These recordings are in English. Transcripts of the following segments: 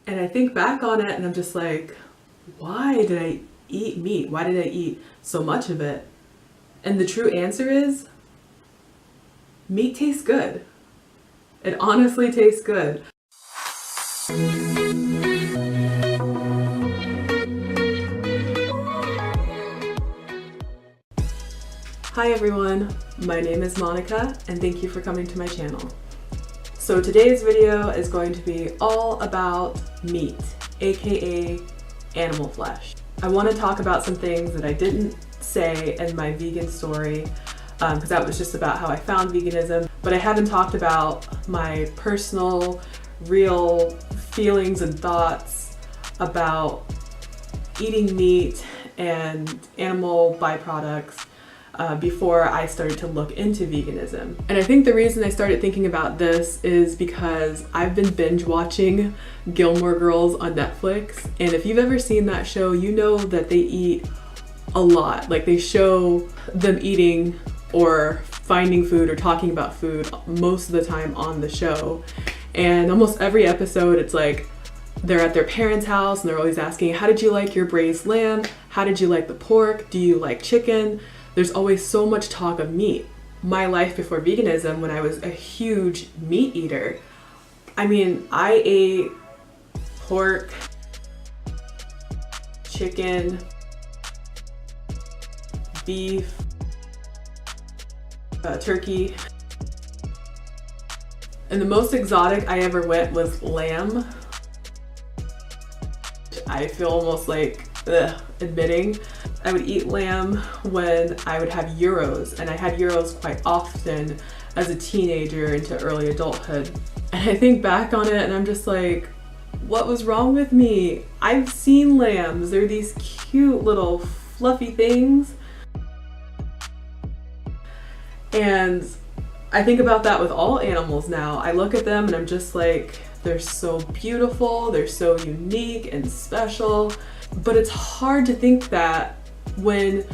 And I think back on it and I'm just like, why did I eat meat? Why did I eat so much of it? And the true answer is, meat tastes good. It honestly tastes good. Hi everyone, my name is Monica and thank you for coming to my channel. So today's video is going to be all about meat, aka animal flesh. I want to talk about some things that I didn't say in my vegan story because that was just about how I found veganism, but I haven't talked about my personal, real feelings and thoughts about eating meat and animal byproducts before I started to look into veganism. And I think the reason I started thinking about this is because I've been binge watching Gilmore Girls on Netflix, and if you've ever seen that show, you know that they eat a lot. Like, they show them eating or finding food or talking about food most of the time on the show. And almost every episode it's like they're at their parents' house and they're always asking, how did you like your braised lamb? How did you like the pork? Do you like chicken? There's always so much talk of meat. My life before veganism, when I was a huge meat eater, I mean, I ate pork, chicken, beef, turkey. And the most exotic I ever went was lamb. I feel almost like admitting. I would eat lamb when I would have gyros, and I had gyros quite often as a teenager into early adulthood. And I think back on it and I'm just like, what was wrong with me? I've seen lambs. They're these cute little fluffy things. And I think about that with all animals now. I look at them and I'm just like, they're so beautiful, they're so unique and special. But it's hard to think that when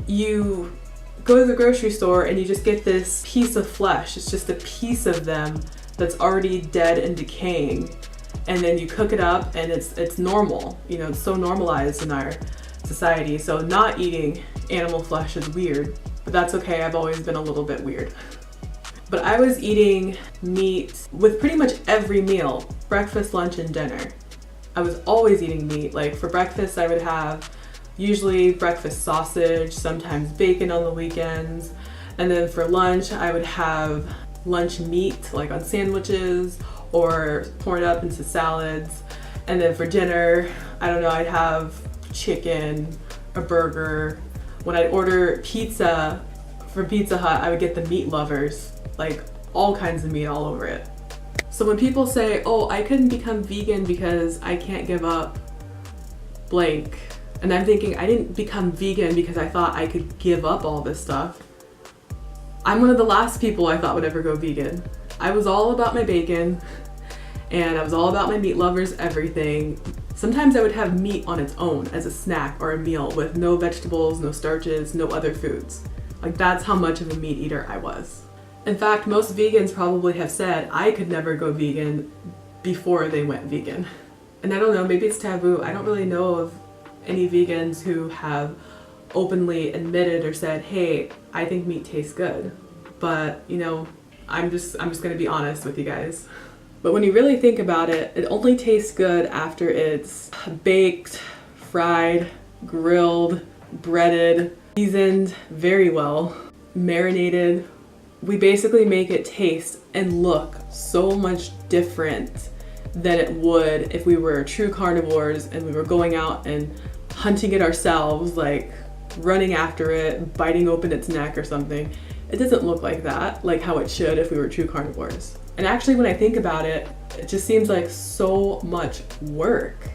you go to the grocery store and you just get this piece of flesh. It's just a piece of them that's already dead and decaying, and then you cook it up and it's normal. You know, it's so normalized in our society. So not eating animal flesh is weird, but that's okay. I've always been a little bit weird. But I was eating meat with pretty much every meal, breakfast, lunch, and dinner. I was always eating meat. Like, for breakfast I would have usually breakfast sausage, sometimes bacon on the weekends. And then for lunch I would have lunch meat, like on sandwiches or poured up into salads. And then for dinner, I don't know, I'd have chicken, a burger. When I'd order pizza from Pizza Hut, I would get the meat lovers, like all kinds of meat all over it. So when people say, oh, I couldn't become vegan because I can't give up blank, and I'm thinking, I didn't become vegan because I thought I could give up all this stuff. I'm one of the last people I thought would ever go vegan. I was all about my bacon, and I was all about my meat lovers, everything. Sometimes I would have meat on its own as a snack or a meal with no vegetables, no starches, no other foods. Like, that's how much of a meat eater I was. In fact, most vegans probably have said I could never go vegan before they went vegan. And I don't know, maybe it's taboo. I don't really know of any vegans who have openly admitted or said, hey, I think meat tastes good. But, you know, I'm just gonna be honest with you guys. But when you really think about it, it only tastes good after it's baked, fried, grilled, breaded, seasoned very well, marinated. We basically make it taste and look so much different than it would if we were true carnivores and we were going out and hunting it ourselves, like running after it, biting open its neck or something. It doesn't look like that, like how it should if we were true carnivores. And actually, when I think about it, it just seems like so much work.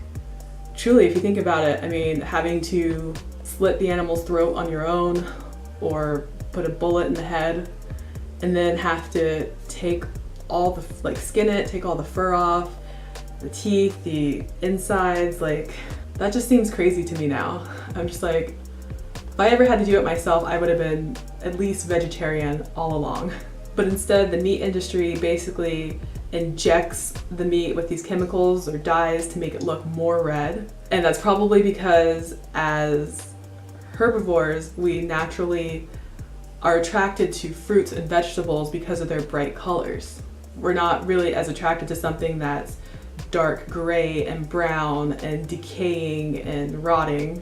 Truly, if you think about it, I mean, having to slit the animal's throat on your own or put a bullet in the head and then have to take all the, like, skin it, take all the fur off, the teeth, the insides, like, that just seems crazy to me now. I'm just like, if I ever had to do it myself, I would have been at least vegetarian all along. But instead, the meat industry basically injects the meat with these chemicals or dyes to make it look more red. And that's probably because as herbivores, we naturally are attracted to fruits and vegetables because of their bright colors. We're not really as attracted to something that's dark gray and brown and decaying and rotting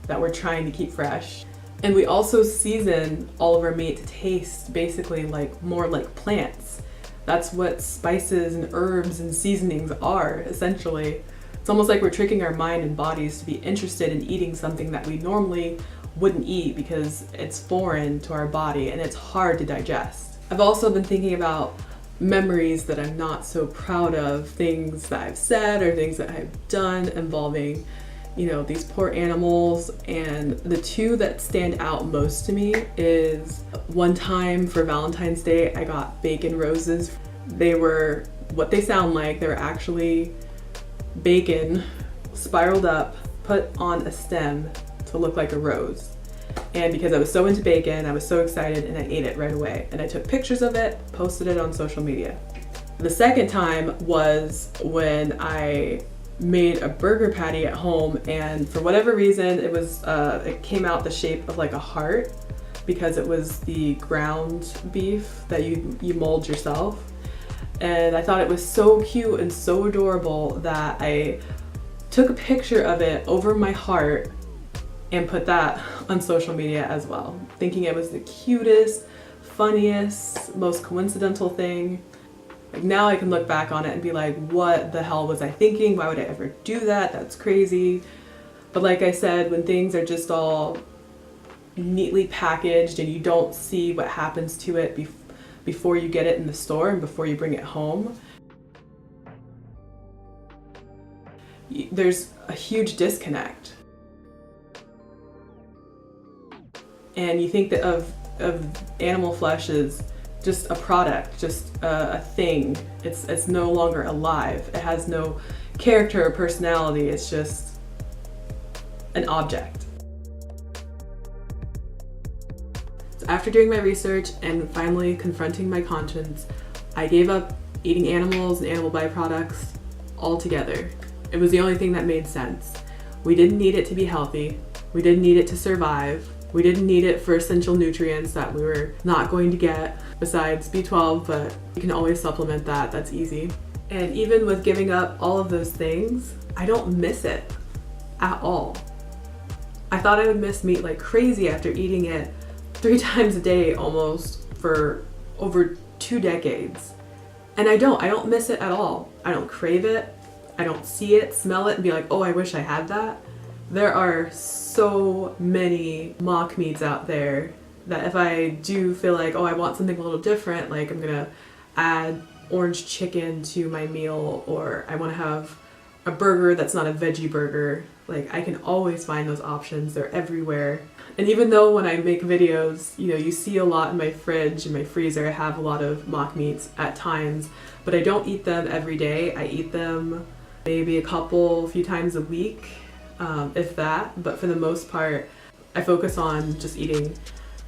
that we're trying to keep fresh. And we also season all of our meat to taste basically more like plants. That's what spices and herbs and seasonings are, essentially. It's almost like we're tricking our mind and bodies to be interested in eating something that we normally wouldn't eat because it's foreign to our body and it's hard to digest. I've also been thinking about memories that I'm not so proud of, things that I've said or things that I've done involving, these poor animals. And the two that stand out most to me is one time for Valentine's Day, I got bacon roses. They were what they sound like. They were actually bacon spiraled up, put on a stem to look like a rose. And because I was so into bacon, I was so excited and I ate it right away. And I took pictures of it, posted it on social media. The second time was when I made a burger patty at home, and for whatever reason it came out the shape of like a heart because it was the ground beef that you mold yourself. And I thought it was so cute and so adorable that I took a picture of it over my heart and put that on social media as well, thinking it was the cutest, funniest, most coincidental thing. Now I can look back on it and be like, what the hell was I thinking? Why would I ever do that? That's crazy. But like I said, when things are just all neatly packaged and you don't see what happens to it before you get it in the store and before you bring it home, there's a huge disconnect. And you think that of animal flesh as just a product, just a thing. It's no longer alive. It has no character or personality. It's just an object. So after doing my research and finally confronting my conscience, I gave up eating animals and animal byproducts altogether. It was the only thing that made sense. We didn't need it to be healthy. We didn't need it to survive. We didn't need it for essential nutrients that we were not going to get besides B12, but you can always supplement that, that's easy. And even with giving up all of those things, I don't miss it at all. I thought I would miss meat like crazy after eating it 3 times a day almost for over 2 decades. And I don't miss it at all. I don't crave it. I don't see it, smell it, and be like, oh, I wish I had that. There are so many mock meats out there that if I do feel like, oh, I want something a little different, like I'm gonna add orange chicken to my meal, or I wanna have a burger that's not a veggie burger, like I can always find those options. They're everywhere. And even though when I make videos, you see a lot in my fridge and my freezer, I have a lot of mock meats at times, but I don't eat them every day. I eat them maybe a few times a week. If that, but for the most part, I focus on just eating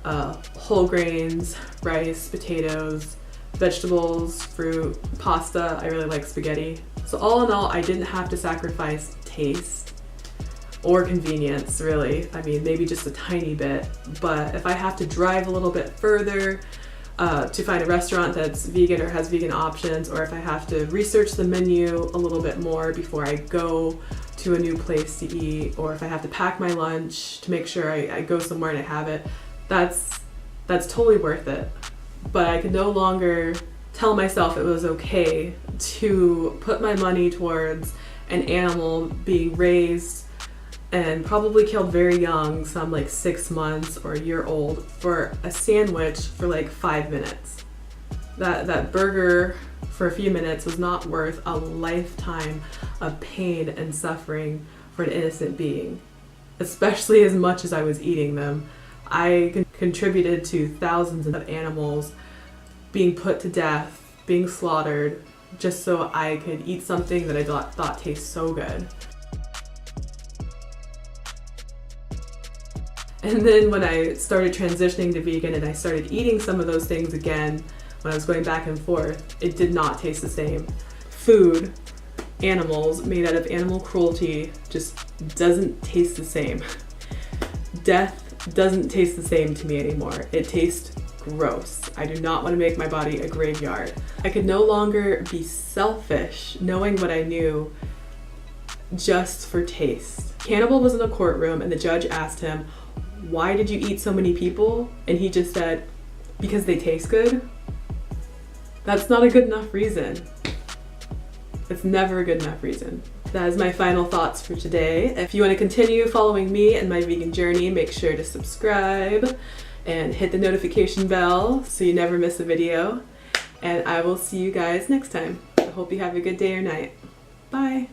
whole grains, rice, potatoes, vegetables, fruit, pasta. I really like spaghetti. So all in all, I didn't have to sacrifice taste or convenience, really. I mean, maybe just a tiny bit, but if I have to drive a little bit further to find a restaurant that's vegan or has vegan options, or if I have to research the menu a little bit more before I go to a new place to eat, or if I have to pack my lunch to make sure I go somewhere and I have it, that's totally worth it. But I could no longer tell myself it was okay to put my money towards an animal being raised and probably killed very young, some like 6 months or a year old, for a sandwich for like 5 minutes. That burger for a few minutes was not worth a lifetime of pain and suffering for an innocent being, especially as much as I was eating them. I contributed to thousands of animals being put to death, being slaughtered, just so I could eat something that I thought tastes so good. And then when I started transitioning to vegan and I started eating some of those things again, when I was going back and forth, it did not taste the same. Food, animals made out of animal cruelty just doesn't taste the same. Death doesn't taste the same to me anymore. It tastes gross. I do not want to make my body a graveyard. I could no longer be selfish knowing what I knew just for taste. Cannibal was in a courtroom and the judge asked him, "Why did you eat so many people?" And he just said, "Because they taste good." That's not a good enough reason. It's never a good enough reason. That is my final thoughts for today. If you want to continue following me and my vegan journey, make sure to subscribe and hit the notification bell so you never miss a video. And I will see you guys next time. I hope you have a good day or night. Bye.